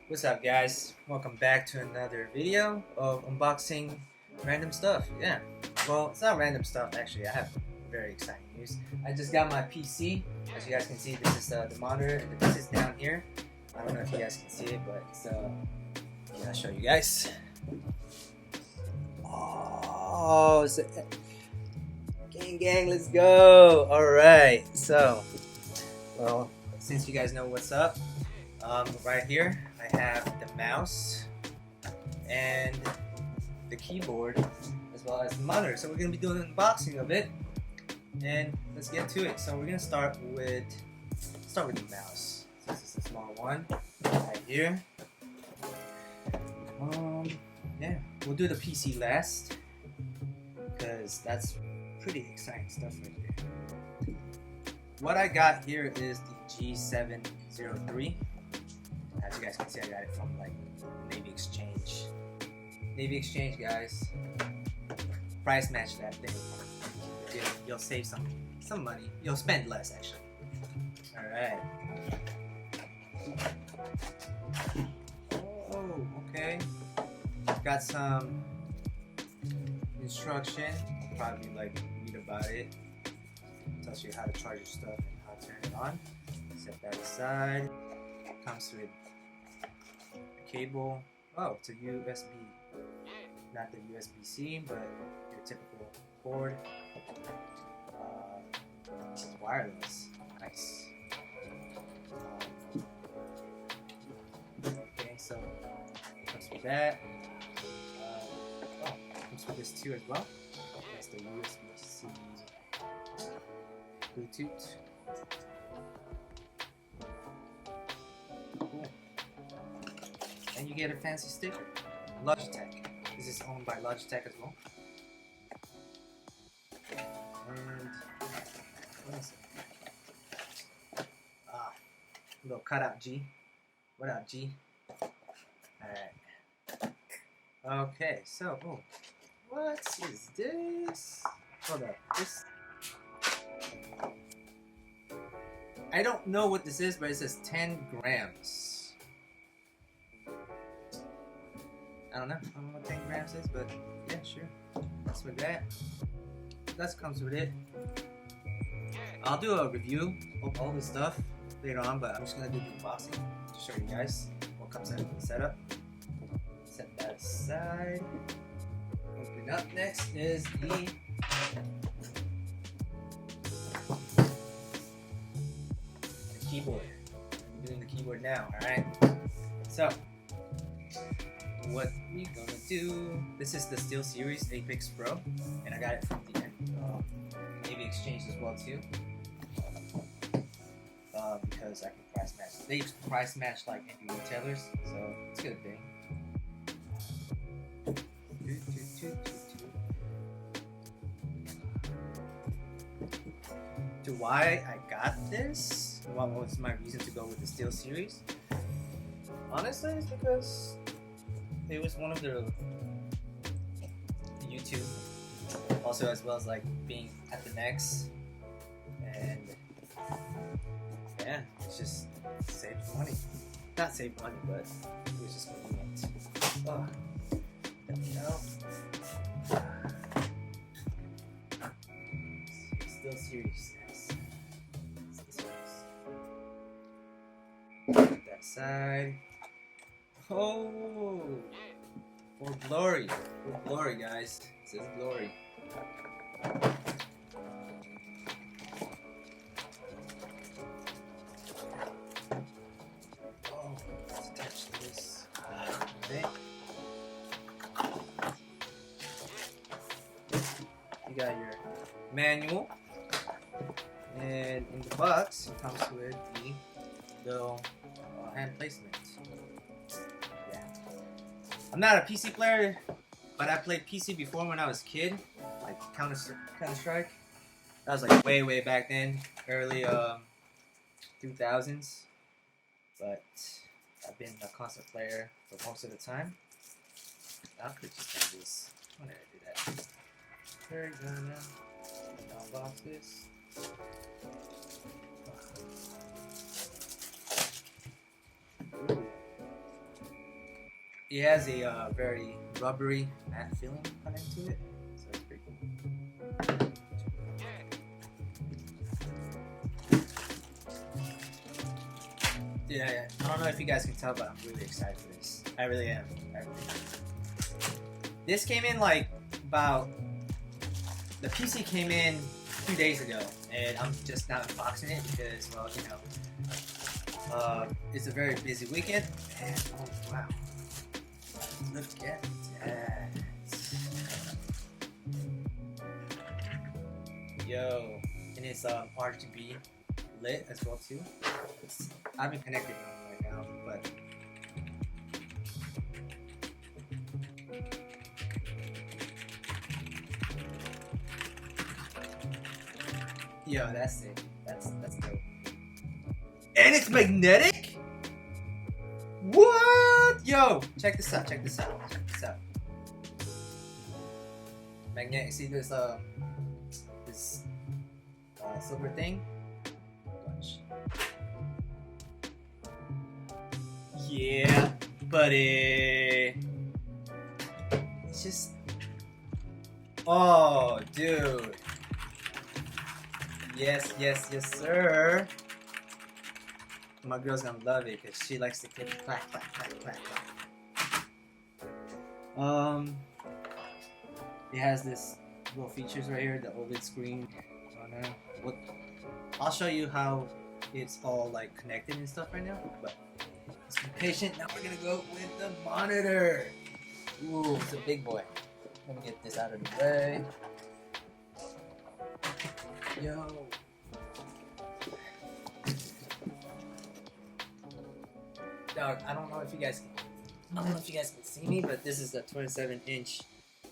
What's up, guys? Welcome back to another video of unboxing random stuff. Yeah, well, it's not random stuff actually. I have very exciting news. I just got my PC. As you guys can see, this is the monitor. This is down here. I don't know if you guys can see it, but it's yeah, I'll show you guys. Oh, it's gang, let's go. All right, so well, since you guys know what's up, right here I have the mouse and the keyboard as well as the monitor. So we're gonna be doing an unboxing of it, and let's get to it. So we're gonna start with the mouse. So this is a small one right here. Yeah, we'll do the PC last because that's pretty exciting stuff right here. What I got here is the G703. As you guys can see, I got it from like Navy Exchange. Navy Exchange, guys. Price match that thing. You'll save some money. You'll spend less actually. All right. Oh, okay. Got some instruction. I'll probably like read about it. Tells you how to charge your stuff and how to turn it on. Set that aside. Comes with a cable. Oh, it's a USB. Not the USB-C, but your typical cord. It's wireless. Nice. Okay, so comes with that. Oh, comes with this too as well. That's the USB-C Bluetooth. Cool. And you get a fancy sticker. Logitech. This is owned by Logitech as well. And what is it? Little cutout G. What up, G? Alright. Okay, so what is this? Hold up. This, I don't know what this is, but it says 10 grams. I don't know what 10 grams is, but yeah, sure. That's with that. That comes with it. I'll do a review of all this stuff later on, but I'm just gonna do the unboxing to show you guys what comes in the setup. Set that aside. Open up. Next is the keyboard. I'm doing the keyboard now, alright? So, what we gonna do, this is the Steelseries Apex Pro, and I got it from the Navy Exchange as well too, because I can price match. They price match like any retailers, so it's a good thing. To why I got this, what was my reason to go with the Steelseries? Honestly, it's because it was one of the YouTube, also as well as like being at the next, and yeah, it's just saved money. Not saved money, but it was just convenient. Oh, there we go. Steelseries, guys. Put that aside. Oh, for glory, guys. It says glory. Oh, let's attach this. Okay. You got your manual, and in the box it comes with the little hand placement. I'm not a PC player, but I played PC before when I was a kid, like Counter-Strike. That was like way back then, early 2000s. But I've been a constant player for most of the time. I could just do this. Why did I do that? There we go now. Unbox this. Ooh. it has a very rubbery matte feeling kind of to it, so it's pretty cool. Yeah, I don't know if you guys can tell, but I'm really excited for this. I really am. This came in like about, the PC came in 2 days ago, and I'm just not unboxing it because, well, you know, it's a very busy weekend, and oh wow, look at that. Yo, and it's RGB lit as well too. I haven't connected it right now, but yo, that's it. That's dope. And it's magnetic? What? Yo, check this out. Check this out. Magnetic. See this silver thing? Watch. Yeah, buddy. It's just. Oh, dude. Yes, sir. My girl's gonna love it because she likes to click clack. It has this little features right here, the OLED screen. I'll show you how it's all like connected and stuff right now. But let's be patient. Now we're gonna go with the monitor. Ooh, it's a big boy. Let me get this out of the way. Yo. Dog, I don't know if you guys can see me, but this is the 27-inch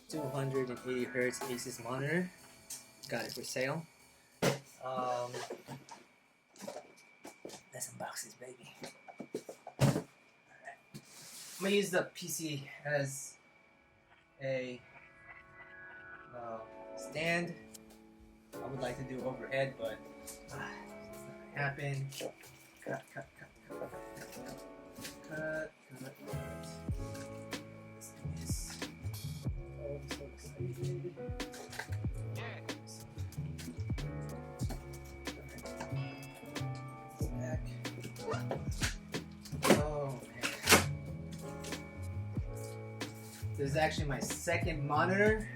280 Hz Asus monitor. Got it for sale. Let's unbox this baby. Alright. I'm gonna use the PC as a stand. I would like to do overhead, but it's not gonna happen. Cut. Let's do this. Oh, I'm so excited. Oh man. This is actually my second monitor.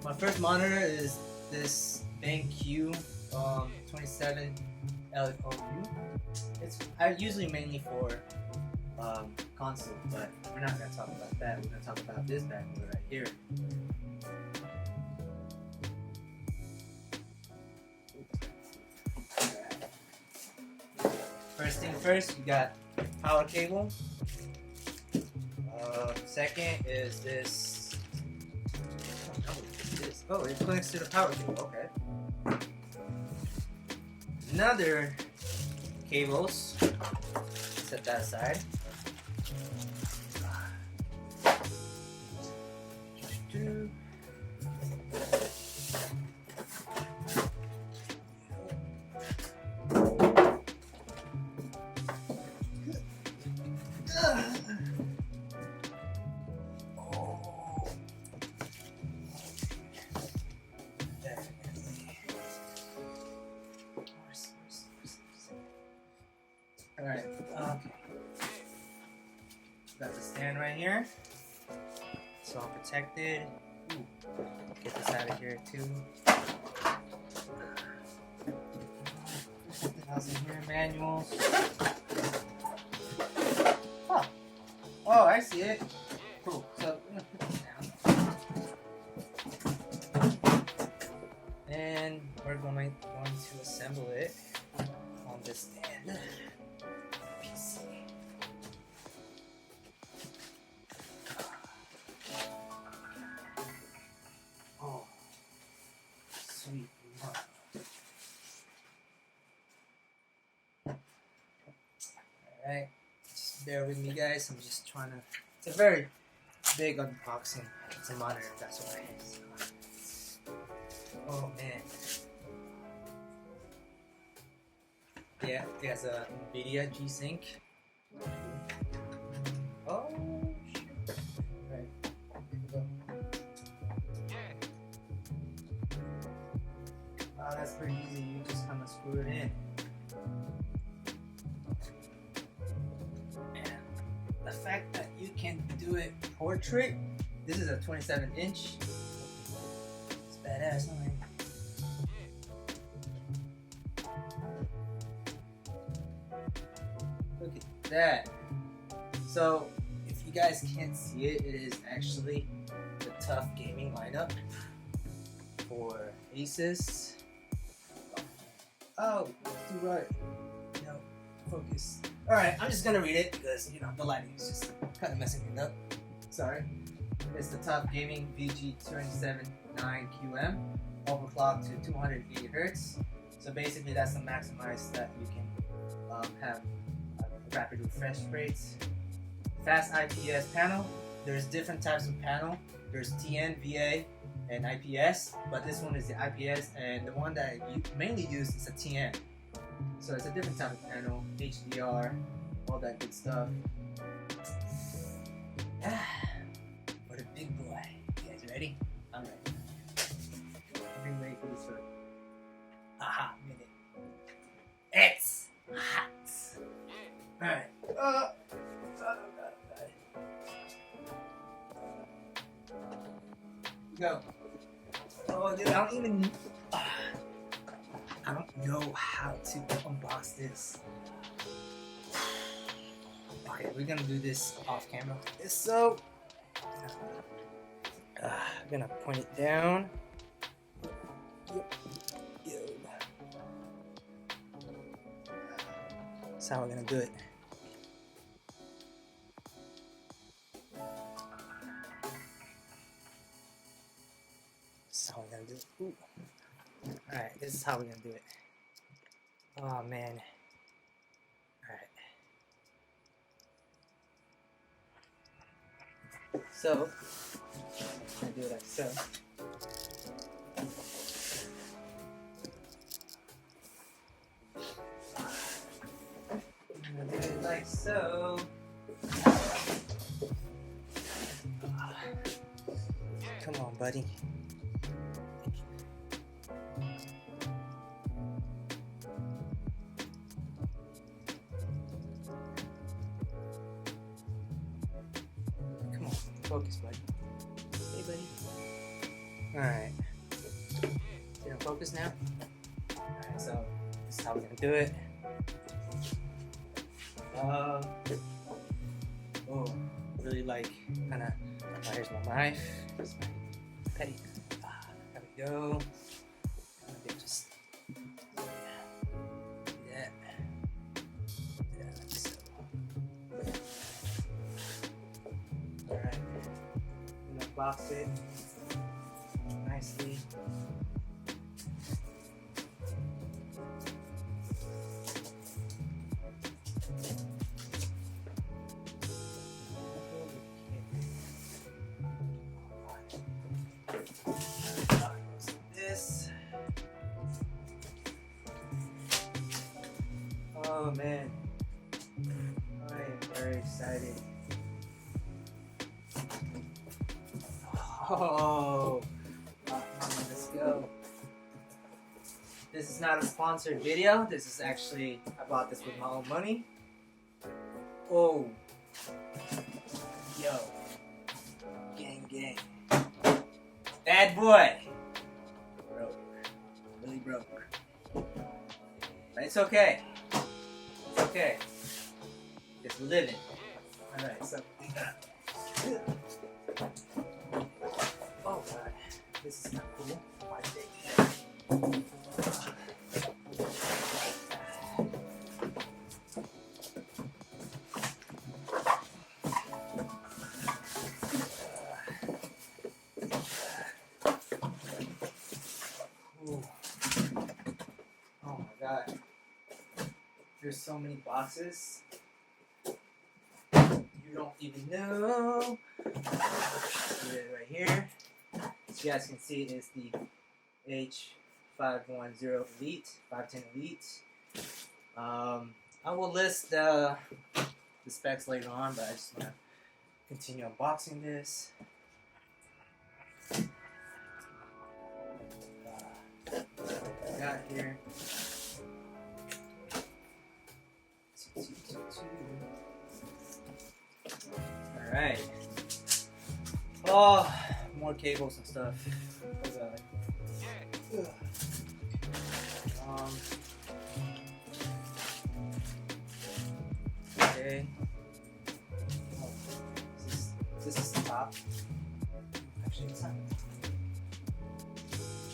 My first monitor is this BenQ 27 LOU. I usually mainly for console, but we're not gonna talk about that. We're gonna talk about this bad boy right here. First thing first, you got power cable. Second is this. I don't know what this is. Oh, it connects to the power cable. Okay. Another cables. Set that aside. Alright, okay. Got the stand right here. It's all protected. Ooh. Get this out of here too. Something else in here, manuals. Oh, I see it. Cool. So I'm gonna put this down. And we're going to assemble it on this stand. Sweet. Alright, just bear with me guys, I'm just trying to, it's a very big unboxing. It's a monitor, that's what it is. Oh man. Yeah, it has a NVIDIA G-Sync. Oh shit. screw it in. And the fact that you can do it portrait, this is a 27-inch. It's badass, huh? Look at that. So, if you guys can't see it, it is actually the Tuf Gaming lineup for Asus. Oh, too right. No, focus. Alright, I'm just gonna read it because, you know, the lighting is just kind of messing me up. Sorry. It's the Tuf Gaming VG279QM, overclocked to 280 Hz. So basically that's the maximize that you can have rapid refresh rates. Fast IPS panel. There's different types of panel. There's TN, VA, and IPS, but this one is the IPS, and the one that you mainly use is a TN. So it's a different type of panel, HDR, all that good stuff. For the big boy. You guys ready? I'm ready. I've been waiting for this for a hot minute. It's hot. Alright. Go. Oh, dude, I don't know how to unbox this. Okay, we're gonna do this off camera. So, I'm gonna point it down. Yep. That's how we're gonna do it. That's how we're gonna do it. Ooh. Alright, this is how we're gonna do it. Oh man. Alright. So, I do it like so. I'm gonna do it like so. Come on, buddy. Come on, focus, buddy. Hey, buddy. Alright. You don't focus now? Alright, so this is how we're gonna do it. Oh, really like kinda. Here's my knife. Here's my petty. There we go. Just yeah. So. Alright. I'm gonna box it nicely. Oh man, I am very excited. Oh, let's go. This is not a sponsored video. This is actually, I bought this with my own money. Oh, yo, gang. Bad boy. Broke, really broke. But it's okay. Okay, just living. Alright, so oh god, this is not cool. Why did they Oh my god. There's so many boxes. You don't even know. Put it right here. As you guys can see, it's the H510 Elite, 510 Elite. I will list the specs later on, but I just want to continue unboxing this. What I got here. Alright. Oh, more cables and stuff. Oh god. Okay. Oh, this is the top. Actually, it's not.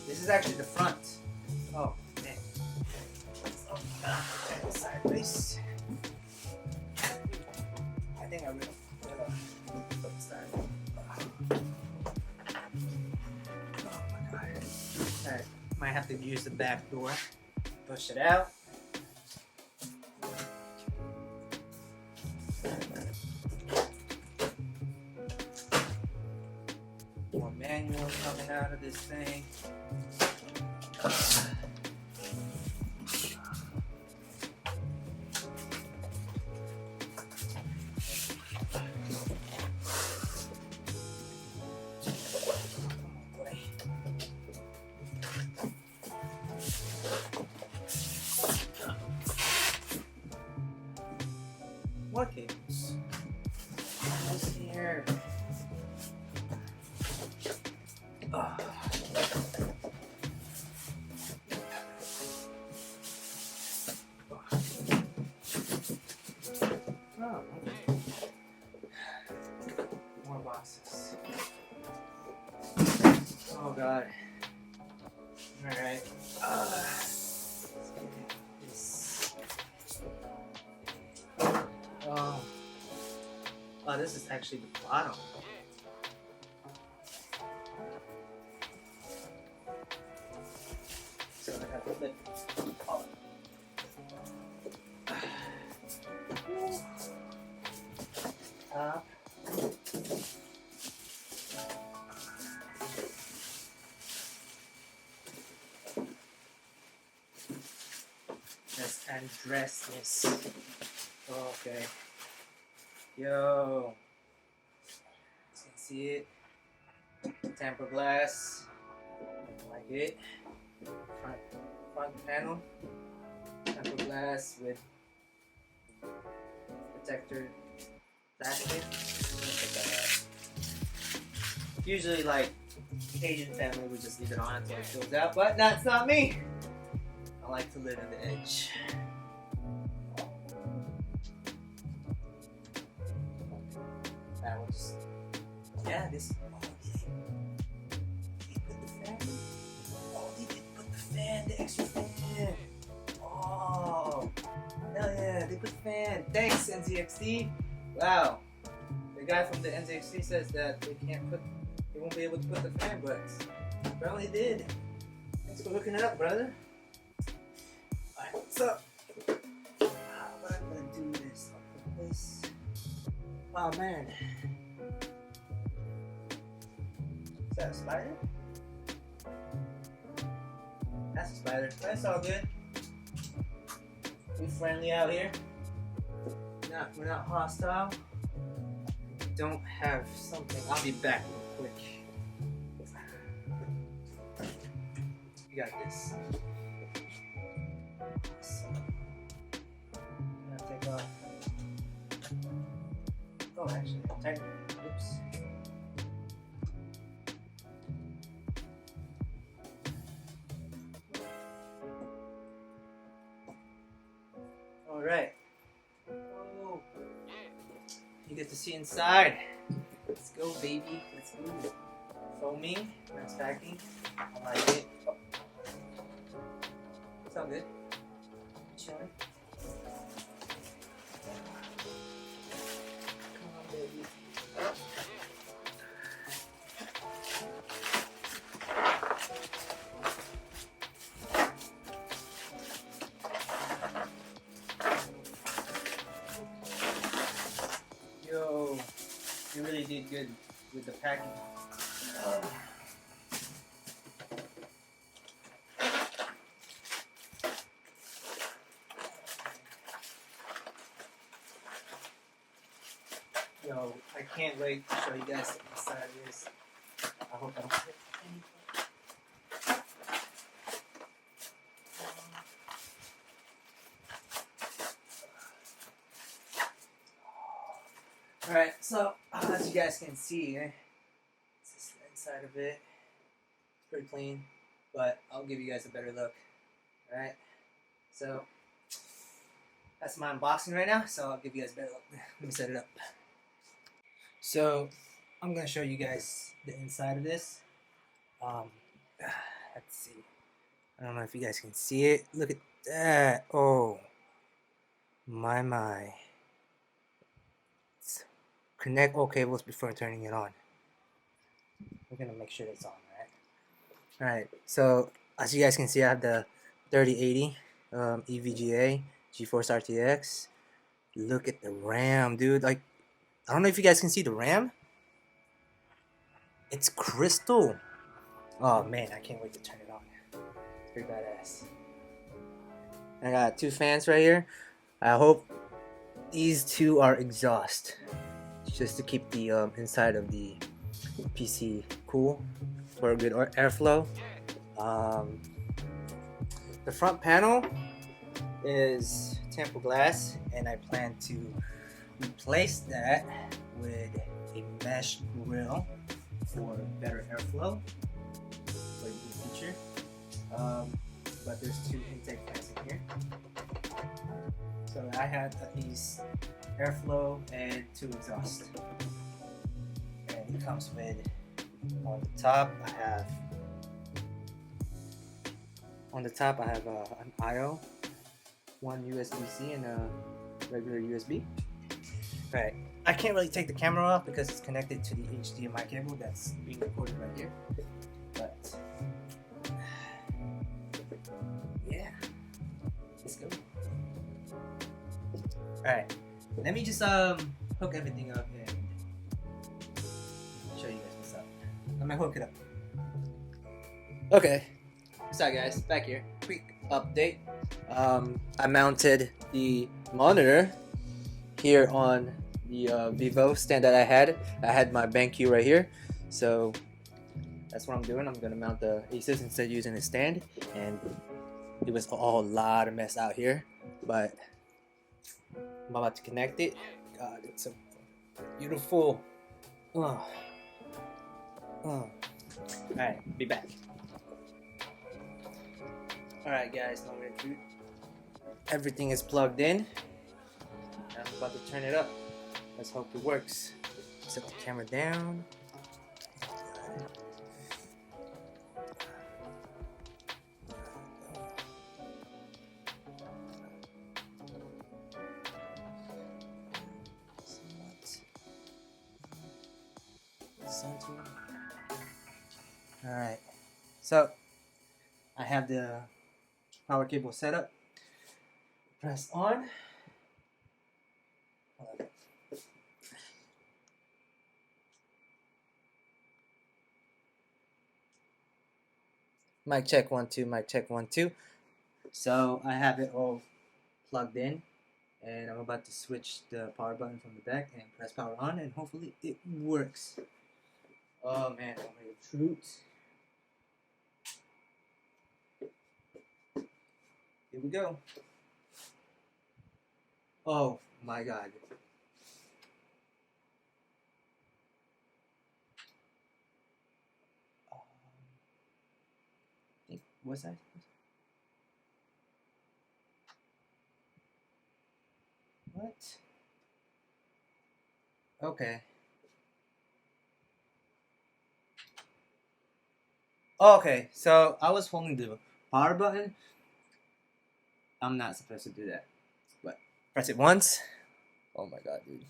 This is actually the front. Oh, man. Oh, God. Sideways. I think I will put this down. Oh my god. Alright, might have to use the back door. Push it out. More manual coming out of this thing. What cables? What's here? Oh. Oh, okay. More boxes. Oh god. Alright. Let's get this. Oh, this is actually the bottom. So I have to flip. Oh. Top. Let's undress this. Okay. Yo. You can see it. Tempered glass. Like it. Front panel. Tempered glass with protector plastic. Usually, like Asian family would just leave it on until it fills out, but that's not me. I like to live on the edge. I will just, yeah, this. Oh, they put the fan. Oh, they did put the fan, the extra fan. Oh, hell yeah, they put the fan. Thanks, NZXT. Wow, the guy from the NZXT says that they won't be able to put the fan, but apparently they did. Thanks for hooking it up, brother. Alright, what's up? What I'm gonna do is I'll put this. Oh man. Is that a spider? That's a spider. That's all good. We're friendly out here. We're not hostile. Don't have something. I'll be back real quick. You got this. I'm gonna take off. Oh, actually, tighten. Oops. All right. Oh, you get to see inside. Let's go, baby. Let's go. Foaming, nice packing. I like it. Oh. It's all good. Chilling. Come on, baby. Yo, you really did good with the packing. Yo, I can't wait to show you guys what the side is. I hope I don't hit anything. Alright, so as you guys can see, this is the inside of it. It's pretty clean, but I'll give you guys a better look. Alright, so that's my unboxing right now, so I'll give you guys a better look. Let me set it up. So I'm gonna show you guys the inside of this. Let's see. I don't know if you guys can see it. Look at that. Oh my. Connect all cables before turning it on. We're gonna make sure it's on, right? Alright, so as you guys can see, I have the 3080 EVGA GeForce RTX. Look at the RAM, dude. Like, I don't know if you guys can see the RAM. It's crystal. Oh man, I can't wait to turn it on. It's pretty badass. I got two fans right here. I hope these two are exhaust, just to keep the inside of the PC cool for a good airflow. The front panel is tempered glass, and I plan to replace that with a mesh grill for better airflow for the future. But there's two intake fans in here, so I have at least airflow and two exhaust. And it comes with, on the top I have an I/O, one USB-C and a regular USB. Right, I can't really take the camera off because it's connected to the HDMI cable that's being recorded right here. But yeah, let's go. Alright, let me just hook everything up and show you guys what's up. I'm gonna hook it up. Okay, what's up guys, back here. Quick update. I mounted the monitor here on the Vivo stand that I had. I had my BenQ right here, so that's what I'm doing. I'm gonna mount the Asus instead of using a stand, and it was a whole lot of mess out here, but I'm about to connect it. God, it's so beautiful. Alright, be back. Alright guys, now we're through. Everything is plugged in. I'm about to turn it up. Let's hope it works. Set the camera down. Alright, so I have the power cable set up. Press on. Mic check 1 2, mic check 1 2. So I have it all plugged in, and I'm about to switch the power button from the back and press power on, and hopefully it works. Oh man, I'm ready to truth. Here we go. Oh my god. Was I? What? Okay. Okay, so I was holding the power button. I'm not supposed to do that. But press it once. Oh my god, dude.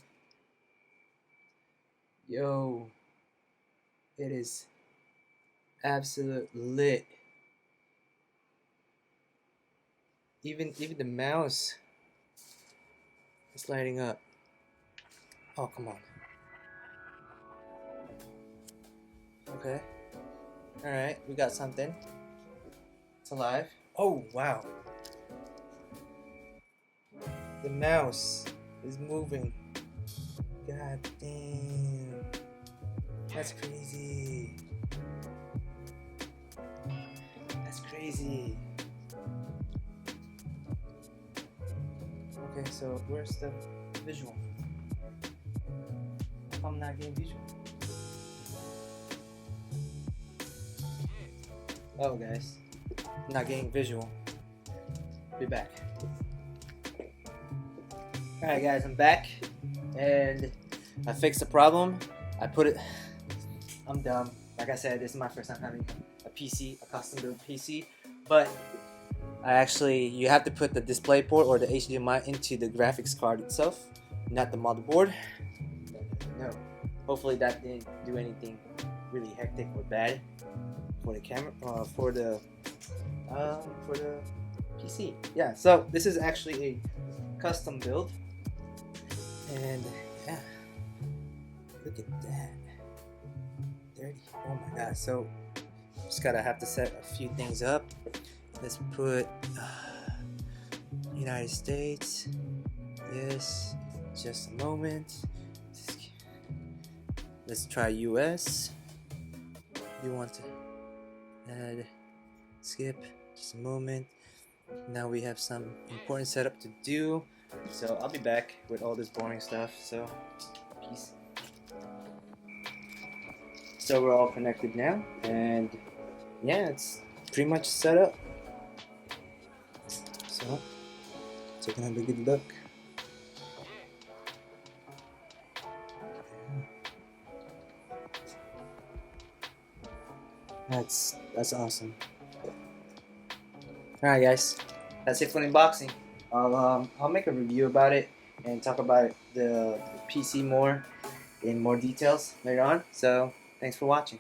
Yo. It is absolute lit. Even the mouse is lighting up. Oh, come on. Okay. Alright, we got something. It's alive. Oh, wow. The mouse is moving. God damn. That's crazy. That's crazy. Okay, so where's the visual? I'm not getting visual? Oh guys, I'm not getting visual. Be back. Alright guys, I'm back and I fixed the problem. I put it, I'm dumb. Like I said, this is my first time having a PC, a custom built PC, but you have to put the display port or the HDMI into the graphics card itself, not the motherboard. No, hopefully that didn't do anything really hectic or bad for the camera, for the PC. Yeah, so this is actually a custom build, and yeah, look at that, dirty. Oh my god! So just gotta have to set a few things up. Let's put United States. Yes, just a moment. Let's try US. You want to add, skip, just a moment. Now we have some important setup to do, so I'll be back with all this boring stuff. So peace. So we're all connected now, and yeah, it's pretty much set up. So taking a good look. That's awesome. Alright guys, that's it for the unboxing. I'll make a review about it and talk about the PC in more details later on. So thanks for watching.